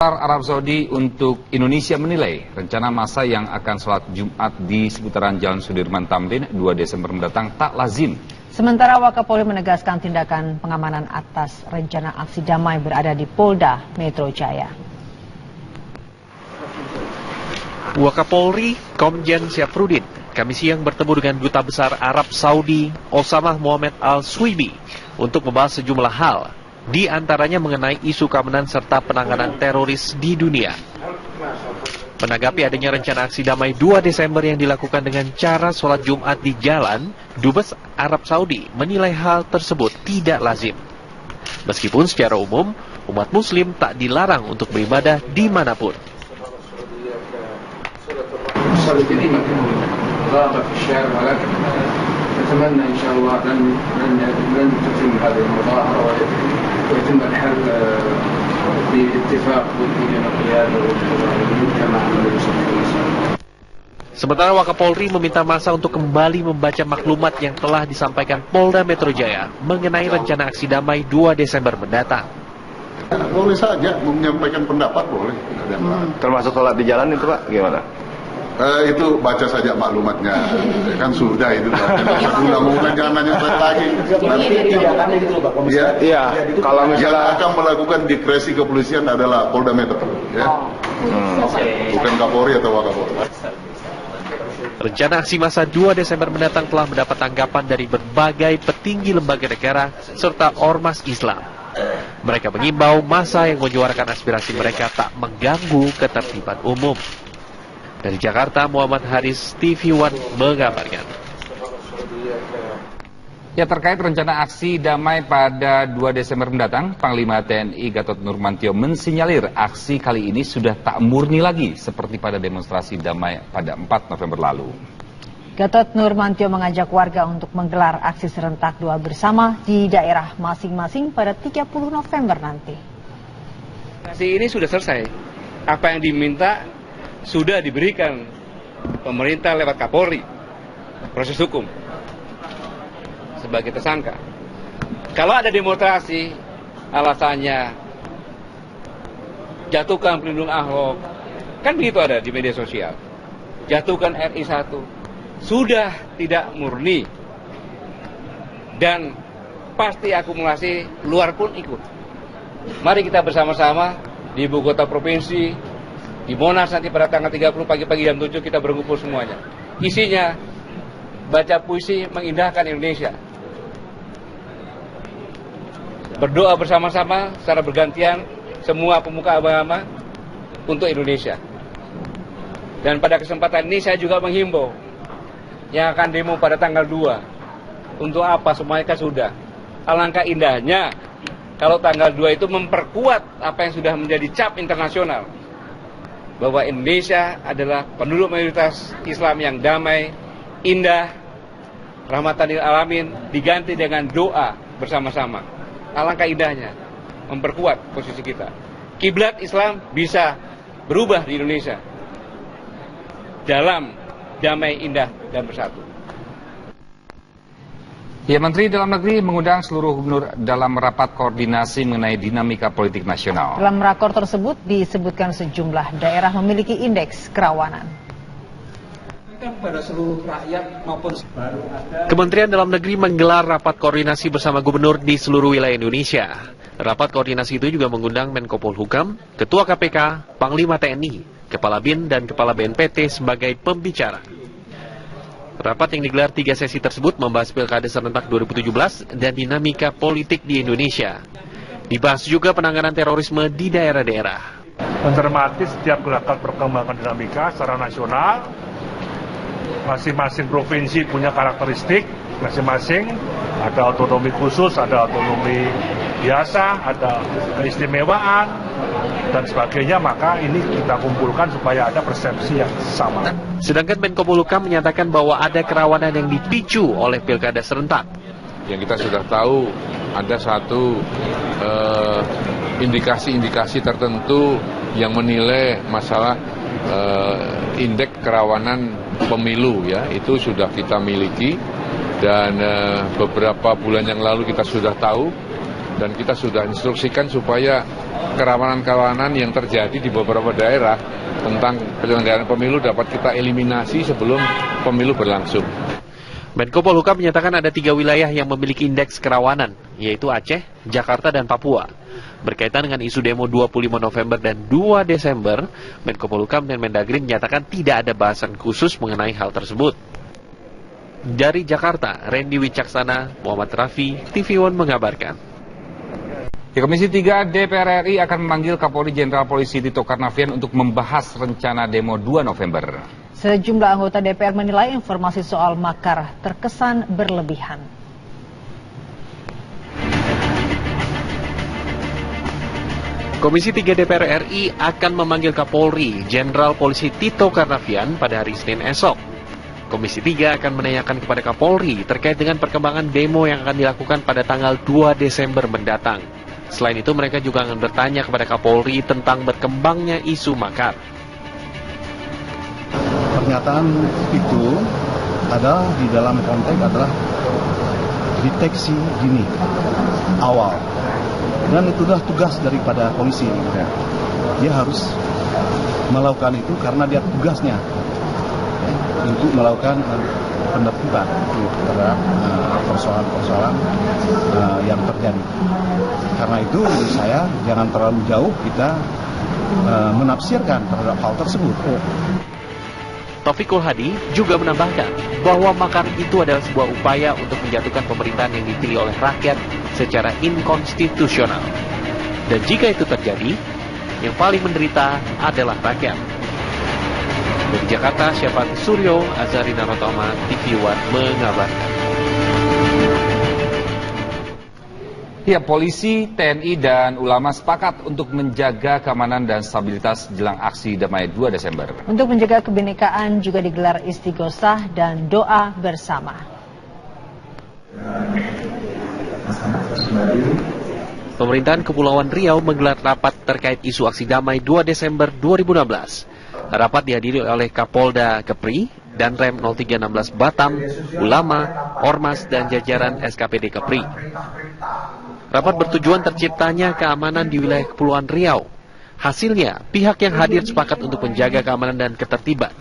Qatar Arab Saudi untuk Indonesia menilai rencana massa yang akan sholat Jumat di seputaran Jalan Sudirman Tamrin 2 Desember mendatang tak lazim. Sementara Wakapolri menegaskan tindakan pengamanan atas rencana aksi damai berada di Polda Metro Jaya. Wakapolri Komjen Syafruddin Kamis siang bertemu dengan Duta Besar Arab Saudi Osama Mohammed Al-Suibi untuk membahas sejumlah hal, di antaranya mengenai isu keamanan serta penanganan teroris di dunia. Menanggapi adanya rencana aksi damai 2 Desember yang dilakukan dengan cara sholat Jumat di jalan, Dubes Arab Saudi menilai hal tersebut tidak lazim. Meskipun secara umum, umat muslim tak dilarang untuk beribadah dimanapun. نتمنى إن شاء الله لن تتم هذه المظاهرة ويتم الحل باتفاق بين القيادة والمجتمع الذي يصلي. Sementara Wakapolri meminta massa untuk kembali membaca maklumat yang telah disampaikan Polda Metro Jaya mengenai rencana aksi damai 2 Desember mendatang. Boleh saja menyampaikan pendapat, boleh. Termasuk sholat di jalan itu Pak, gimana? Itu baca saja maklumatnya, kan sudah itu. Mudah-mudahan jangan nanya lagi. Iya, kalau misalnya yang akan melakukan diskresi kepolisian adalah Polda Metro, ya. Bukan Kapolri atau Wakapolri. Rencana aksi massa 2 Desember mendatang telah mendapat tanggapan dari berbagai petinggi lembaga negara serta ormas Islam. Mereka mengimbau massa yang menyuarakan aspirasi mereka tak mengganggu ketertiban umum. Dari Jakarta, Muhammad Haris, TV One mengabarkan. Ya, terkait rencana aksi damai pada 2 Desember mendatang, Panglima TNI Gatot Nurmantio mensinyalir aksi kali ini sudah tak murni lagi seperti pada demonstrasi damai pada 4 November lalu. Gatot Nurmantio mengajak warga untuk menggelar aksi serentak doa bersama di daerah masing-masing pada 30 November nanti. Aksi ini sudah selesai. Apa yang diminta sudah diberikan pemerintah lewat Kapolri, proses hukum sebagai tersangka. Kalau ada demonstrasi alasannya jatuhkan pelindung Ahok, kan begitu ada di media sosial, jatuhkan RI 1, sudah tidak murni dan pasti akumulasi luar pun ikut. Mari kita bersama-sama di ibu kota provinsi, di Monas nanti pada tanggal 30 pagi-pagi jam 7 kita berkumpul semuanya. Isinya baca puisi mengindahkan Indonesia. Berdoa bersama-sama secara bergantian semua pemuka agama untuk Indonesia. Dan pada kesempatan ini saya juga menghimbau yang akan demo pada tanggal 2. Untuk apa semuanya kan sudah. Alangkah indahnya kalau tanggal 2 itu memperkuat apa yang sudah menjadi cap internasional, bahwa Indonesia adalah penduduk mayoritas Islam yang damai, indah, rahmatan lil alamin, diganti dengan doa bersama-sama. Alangkah indahnya memperkuat posisi kita. Kiblat Islam bisa berubah di Indonesia dalam damai, indah, dan bersatu. Ya, Menteri Dalam Negeri mengundang seluruh gubernur dalam rapat koordinasi mengenai dinamika politik nasional. Dalam rakor tersebut disebutkan sejumlah daerah memiliki indeks kerawanan. Kementerian Dalam Negeri menggelar rapat koordinasi bersama gubernur di seluruh wilayah Indonesia. Rapat koordinasi itu juga mengundang Menko Polhukam, Ketua KPK, Panglima TNI, Kepala BIN, dan Kepala BNPT sebagai pembicara. Rapat yang digelar 3 sesi tersebut membahas Pilkada serentak 2017 dan dinamika politik di Indonesia. Dibahas juga penanganan terorisme di daerah-daerah. Mencermati setiap gerakan perkembangan dinamika secara nasional, masing-masing provinsi punya karakteristik masing-masing, ada otonomi khusus, ada otonomi biasa, ada keistimewaan dan sebagainya, maka ini kita kumpulkan supaya ada persepsi yang sama. Sedangkan Menko Polhukam menyatakan bahwa ada kerawanan yang dipicu oleh pilkada serentak. Yang kita sudah tahu ada satu indikasi-indikasi tertentu yang menilai masalah indeks kerawanan pemilu, ya, itu sudah kita miliki dan beberapa bulan yang lalu kita sudah tahu dan kita sudah instruksikan supaya kerawanan-kerawanan yang terjadi di beberapa daerah tentang penyelenggaraan pemilu dapat kita eliminasi sebelum pemilu berlangsung. Menko Polhukam menyatakan ada 3 wilayah yang memiliki indeks kerawanan, yaitu Aceh, Jakarta, dan Papua. Berkaitan dengan isu demo 25 November dan 2 Desember, Menko Polhukam dan Mendagri menyatakan tidak ada bahasan khusus mengenai hal tersebut. Dari Jakarta, Randy Wicaksana, Muhammad Rafi, TV One mengabarkan. Komisi 3 DPR RI akan memanggil Kapolri Jenderal Polisi Tito Karnavian untuk membahas rencana demo 2 November. Sejumlah anggota DPR menilai informasi soal makar terkesan berlebihan. Komisi 3 DPR RI akan memanggil Kapolri Jenderal Polisi Tito Karnavian pada hari Senin esok. Komisi 3 akan menanyakan kepada Kapolri terkait dengan perkembangan demo yang akan dilakukan pada tanggal 2 Desember mendatang. Selain itu, mereka juga akan bertanya kepada Kapolri tentang berkembangnya isu makar. Pernyataan itu adalah di dalam konteks adalah deteksi dini awal, dan itu adalah tugas daripada polisi. Dia harus melakukan itu karena dia tugasnya untuk melakukan penertiban terhadap persoalan-persoalan yang terjadi. Karena itu menurut saya jangan terlalu jauh kita menafsirkan terhadap hal tersebut. Taufikul Hadi juga menambahkan bahwa makar itu adalah sebuah upaya untuk menjatuhkan pemerintahan yang dipilih oleh rakyat secara inkonstitusional. Dan jika itu terjadi, yang paling menderita adalah rakyat. Dari Jakarta, Syafat Suryo, Azharina Rotoma, TV One mengabarkan. Ya, polisi, TNI, dan ulama sepakat untuk menjaga keamanan dan stabilitas jelang aksi damai 2 Desember. Untuk menjaga kebinekaan juga digelar istighosah dan doa bersama. Pemerintahan Kepulauan Riau menggelar rapat terkait isu aksi damai 2 Desember 2016. Rapat dihadiri oleh Kapolda Kepri, Danrem 0316 Batam, ulama, ormas, dan jajaran SKPD Kepri. Rapat bertujuan terciptanya keamanan di wilayah Kepulauan Riau. Hasilnya, pihak yang hadir sepakat untuk menjaga keamanan dan ketertiban.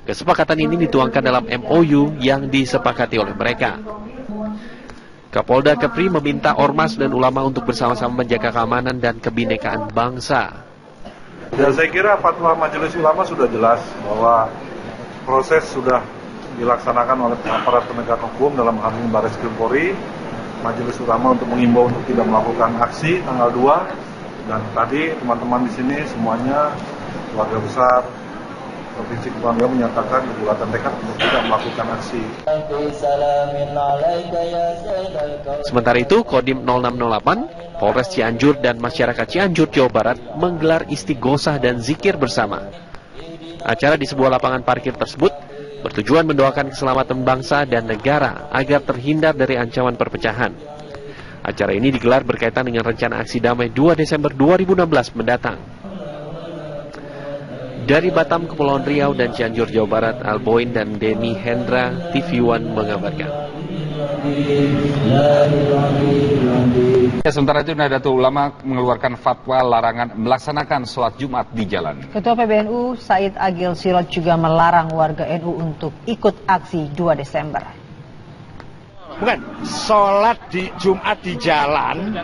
Kesepakatan ini dituangkan dalam MOU yang disepakati oleh mereka. Kapolda Kepri meminta ormas dan ulama untuk bersama-sama menjaga keamanan dan kebinekaan bangsa. Ya, saya kira fatwa Majelis Ulama sudah jelas bahwa proses sudah dilaksanakan oleh aparat penegak hukum dalam hal ini Baris Krim Polri. Majelis Ulama untuk mengimbau untuk tidak melakukan aksi tanggal 2, dan tadi teman-teman di sini semuanya keluarga besar Provinsi Kepulauan Riau menyatakan buatan tekad untuk tidak melakukan aksi. Sementara itu, Kodim 0608, Polres Cianjur dan masyarakat Cianjur, Jawa Barat menggelar istighosah dan zikir bersama. Acara di sebuah lapangan parkir tersebut bertujuan mendoakan keselamatan bangsa dan negara agar terhindar dari ancaman perpecahan. Acara ini digelar berkaitan dengan rencana aksi damai 2 Desember 2016 mendatang. Dari Batam, Kepulauan Riau, dan Cianjur, Jawa Barat, Alboin dan Denny Hendra, TV One mengabarkan. Ya, sementara itu Nahdlatul Ulama mengeluarkan fatwa larangan melaksanakan sholat Jumat di jalan. Ketua PBNU Said Agil Sirot juga melarang warga NU untuk ikut aksi 2 Desember. Bukan, sholat di Jumat di jalan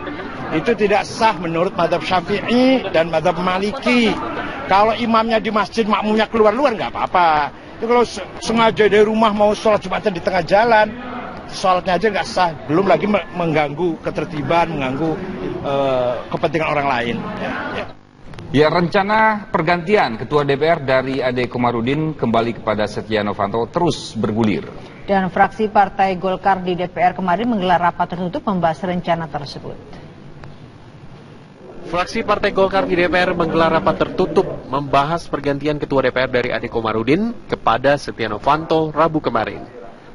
itu tidak sah menurut mazhab Syafi'i dan mazhab Maliki. Kalau imamnya di masjid, makmumnya keluar-luar nggak apa-apa. Itu kalau sengaja dari rumah mau sholat Jumatan di tengah jalan, sholatnya aja nggak sah. Belum lagi mengganggu ketertiban, mengganggu kepentingan orang lain. Ya, rencana pergantian Ketua DPR dari Ade Komarudin kembali kepada Setia Novanto terus bergulir. Dan fraksi Partai Golkar di DPR kemarin menggelar rapat tertutup membahas rencana tersebut. Fraksi Partai Golkar di DPR menggelar rapat tertutup membahas pergantian Ketua DPR dari Ade Komarudin kepada Setia Novanto Rabu kemarin.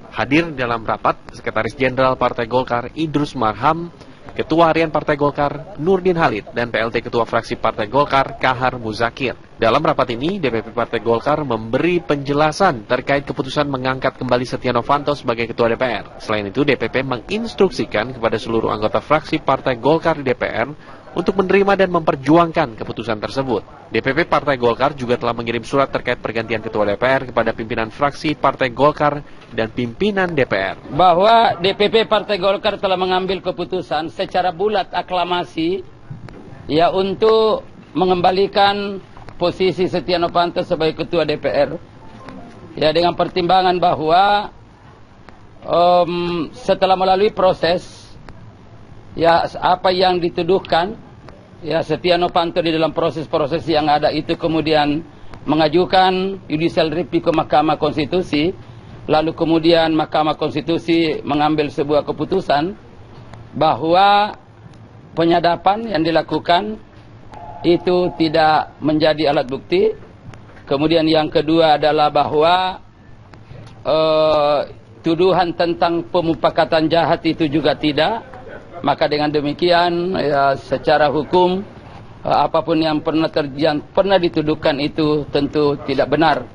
Hadir dalam rapat Sekretaris Jenderal Partai Golkar Idrus Marham, Ketua Harian Partai Golkar Nurdin Halid, dan PLT Ketua Fraksi Partai Golkar Kahar Muzakir. Dalam rapat ini, DPP Partai Golkar memberi penjelasan terkait keputusan mengangkat kembali Setia Novanto sebagai Ketua DPR. Selain itu, DPP menginstruksikan kepada seluruh anggota fraksi Partai Golkar di DPR untuk menerima dan memperjuangkan keputusan tersebut. DPP Partai Golkar juga telah mengirim surat terkait pergantian Ketua DPR kepada pimpinan fraksi Partai Golkar dan pimpinan DPR. Bahwa DPP Partai Golkar telah mengambil keputusan secara bulat aklamasi ya untuk mengembalikan posisi Setia Novanto sebagai Ketua DPR. Ya, dengan pertimbangan bahwa setelah melalui proses ya apa yang dituduhkan ya Setia Novanto di dalam proses-proses yang ada itu kemudian mengajukan judicial review ke Mahkamah Konstitusi, lalu kemudian Mahkamah Konstitusi mengambil sebuah keputusan bahwa penyadapan yang dilakukan itu tidak menjadi alat bukti. Kemudian yang kedua adalah bahwa tuduhan tentang pemufakatan jahat itu juga tidak. Maka dengan demikian ya, secara hukum apapun yang pernah dituduhkan itu tentu tidak benar.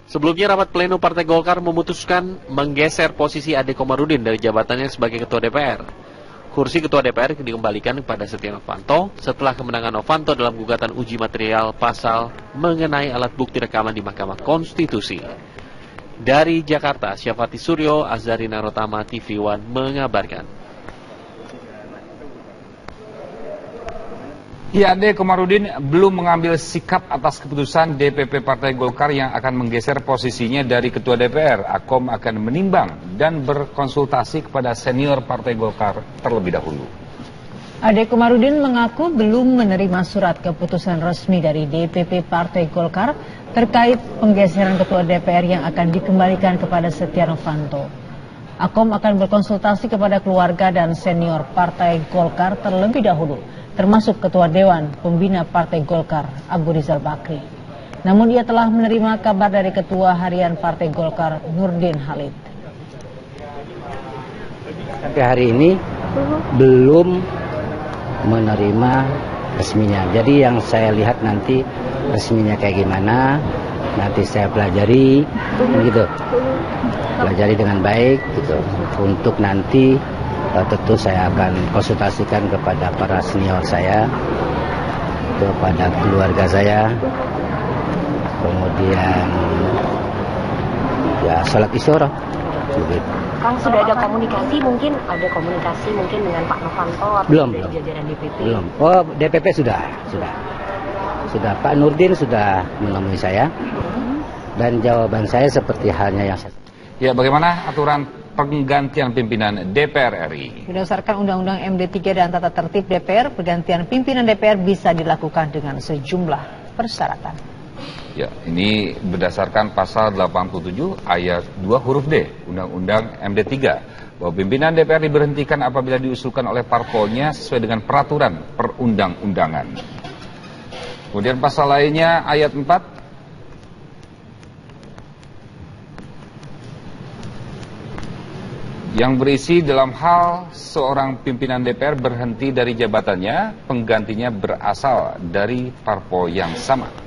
Sebelumnya rapat pleno Partai Golkar memutuskan menggeser posisi Ade Komarudin dari jabatannya sebagai Ketua DPR. Kursi Ketua DPR dikembalikan kepada Setia Novanto setelah kemenangan Novanto dalam gugatan uji material pasal mengenai alat bukti rekaman di Mahkamah Konstitusi. Dari Jakarta, Syafati Suryo, Azhari Narotama, TV One mengabarkan. Ya, Ade Komarudin belum mengambil sikap atas keputusan DPP Partai Golkar yang akan menggeser posisinya dari Ketua DPR. Akom akan menimbang dan berkonsultasi kepada senior Partai Golkar terlebih dahulu. Ade Komarudin mengaku belum menerima surat keputusan resmi dari DPP Partai Golkar terkait penggeseran Ketua DPR yang akan dikembalikan kepada Setia Novanto. Akom akan berkonsultasi kepada keluarga dan senior Partai Golkar terlebih dahulu, termasuk Ketua Dewan Pembina Partai Golkar, Abu Rizal Bakri. Namun ia telah menerima kabar dari Ketua Harian Partai Golkar, Nurdin Halid. Sampai hari ini belum menerima resminya. Jadi yang saya lihat nanti resminya kayak gimana, nanti saya pelajari, gitu. Pelajari dengan baik, gitu. Untuk nanti tentu saya akan konsultasikan kepada para senior saya, kepada keluarga saya, kemudian ya sholat isyarat. Kang, sudah ada komunikasi mungkin dengan Pak Novanto atau belum, dari jajaran DPP? Belum. Oh, DPP sudah. Pak Nurdin sudah menemui saya dan jawaban saya seperti halnya yang saya. Ya, bagaimana aturan penggantian pimpinan DPR RI? Berdasarkan Undang-Undang MD3 dan Tata Tertib DPR, pergantian pimpinan DPR bisa dilakukan dengan sejumlah persyaratan. Ya, ini berdasarkan pasal 87 ayat 2 huruf D Undang-Undang MD3 bahwa pimpinan DPR diberhentikan apabila diusulkan oleh parpolnya sesuai dengan peraturan perundang-undangan. Kemudian pasal lainnya ayat 4 yang berisi dalam hal seorang pimpinan DPR berhenti dari jabatannya, penggantinya berasal dari parpol yang sama.